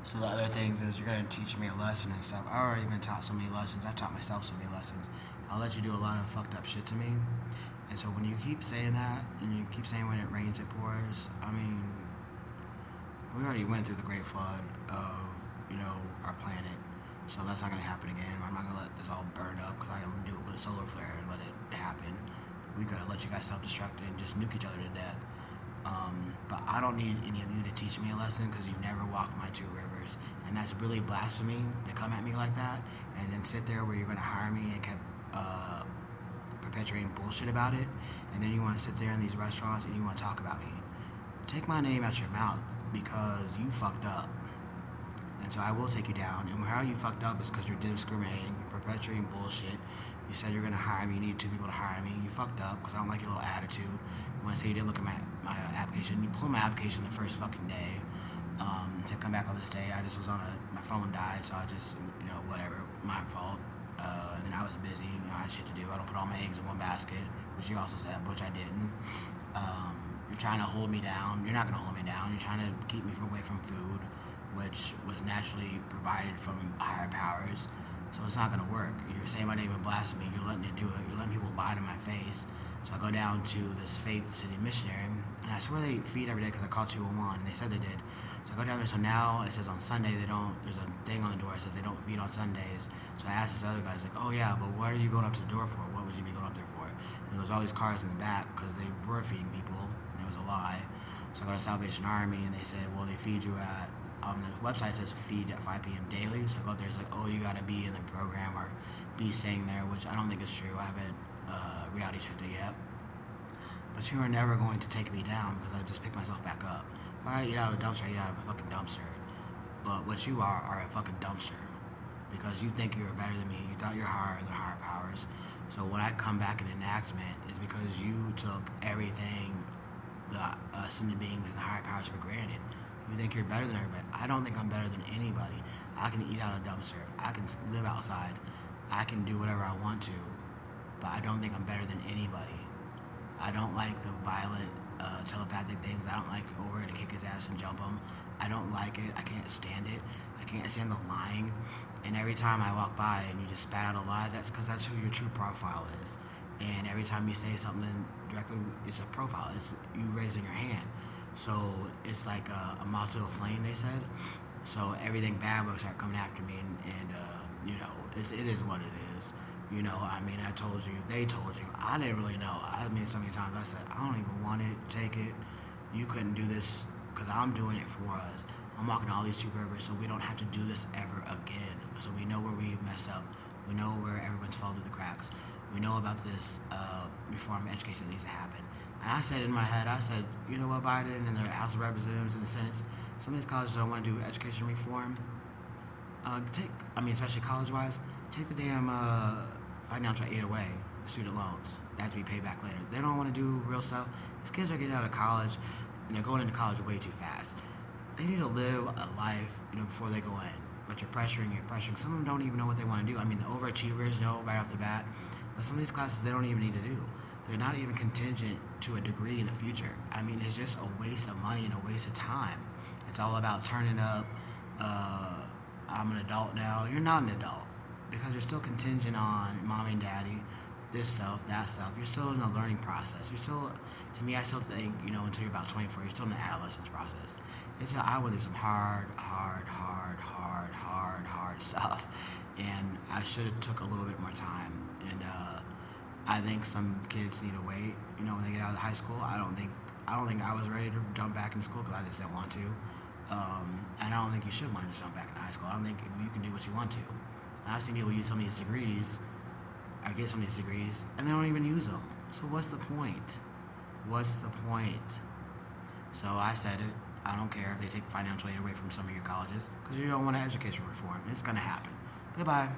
So the other things is you're gonna teach me a lesson and stuff. I already been taught so many lessons. I taught myself so many lessons. I'll let you do a lot of fucked up shit to me. And so when you keep saying that and you keep saying when it rains it pours, I mean, we already went through the great flood of, our planet. So that's not gonna happen again. I'm not gonna let this all burn up because I don't do it with a solar flare and let it happen. We gotta let you guys self-destruct and just nuke each other to death. But I don't need any of you to teach me a lesson because you never walked my two rivers. And that's really blasphemy to come at me like that and then sit there where you're going to hire me and kept perpetuating bullshit about it. And then you want to sit there in these restaurants and you want to talk about me. Take my name out your mouth because you fucked up. And so I will take you down. And how you fucked up is because you're discriminating, you're perpetuating bullshit. You said you're gonna hire me. You need two people to hire me. You fucked up because I don't like your little attitude. You want to say you didn't look at my application. You pulled my application the first fucking day. To come back on this day, I just was my phone died, so I just, whatever, my fault. And then I was busy. I had shit to do. I don't put all my eggs in one basket, which you also said, which I didn't. You're trying to hold me down. You're not gonna hold me down. You're trying to keep me away from food, which was naturally provided from higher powers. So it's not gonna work. You're saying my name and blasphemy. You're letting it do it. You're letting people lie to my face. So I go down to this Faith City Missionary, and I swear they feed every day because I called 211, and they said they did. So I go down there. So now it says on Sunday they don't. There's a thing on the door that says they don't feed on Sundays. So I asked this other guy, he's like, oh yeah, but what are you going up to the door for? What would you be going up there for? And there was all these cars in the back because they were feeding people, and it was a lie. So I go to Salvation Army, and they said, well, they feed you at on the website says feed at 5 p.m. daily. So I go up there, it's like, oh, you gotta be in the program or be staying there, which I don't think is true. I haven't reality checked it yet. But you are never going to take me down because I just pick myself back up. If I gotta eat out of a dumpster, I eat out of a fucking dumpster. But what you are a fucking dumpster because you think you're better than me. You thought you're higher than higher powers. So when I come back in enactment, it's because you took everything the ascended beings and the higher powers for granted. You think you're better than everybody. I don't think I'm better than anybody. I can eat out of a dumpster. I can live outside. I can do whatever I want to. But I don't think I'm better than anybody. I don't like the violent telepathic things. I don't like go over to kick his ass and jump him. I don't like it. I can't stand it. I can't stand the lying. And every time I walk by and you just spat out a lie, that's because that's who your true profile is. And every time you say something directly, it's a profile. It's you raising your hand. So it's like a moth to a flame, they said. So everything bad will start coming after me, and it is what it is. I mean, I told you, they told you. I didn't really know. I mean, so many times I said, I don't even want it, take it. You couldn't do this because I'm doing it for us. I'm walking all these two rivers so we don't have to do this ever again. So we know where we messed up. We know where everyone's fallen through the cracks. We know about this reform education that needs to happen. And I said in my head, you know what, Biden and the House of Representatives and the Senate, some of these colleges don't want to do education reform. Especially college-wise, take the damn financial aid away, the student loans. They have to be paid back later. They don't want to do real stuff. These kids are getting out of college, and they're going into college way too fast. They need to live a life, before they go in. But you're pressuring. Some of them don't even know what they want to do. I mean, the overachievers know right off the bat. But some of these classes they don't even need to do. They're not even contingent to a degree in the future. I mean, it's just a waste of money and a waste of time. It's all about turning up. I'm an adult now. You're not an adult because you're still contingent on mommy and daddy, this stuff, that stuff. You're still in the learning process. To me, I still think, until you're about 24, you're still in the adolescence process. I went through some hard stuff, and I should have took a little bit more time. And I think some kids need to wait. When they get out of high school, I don't think I was ready to jump back into school because I just didn't want to. And I don't think you should want to jump back into high school. I don't think you can do what you want to. And I've seen people use some of these degrees, I get some of these degrees, and they don't even use them. So what's the point? So I said it. I don't care if they take financial aid away from some of your colleges because you don't want education reform. It's going to happen. Goodbye.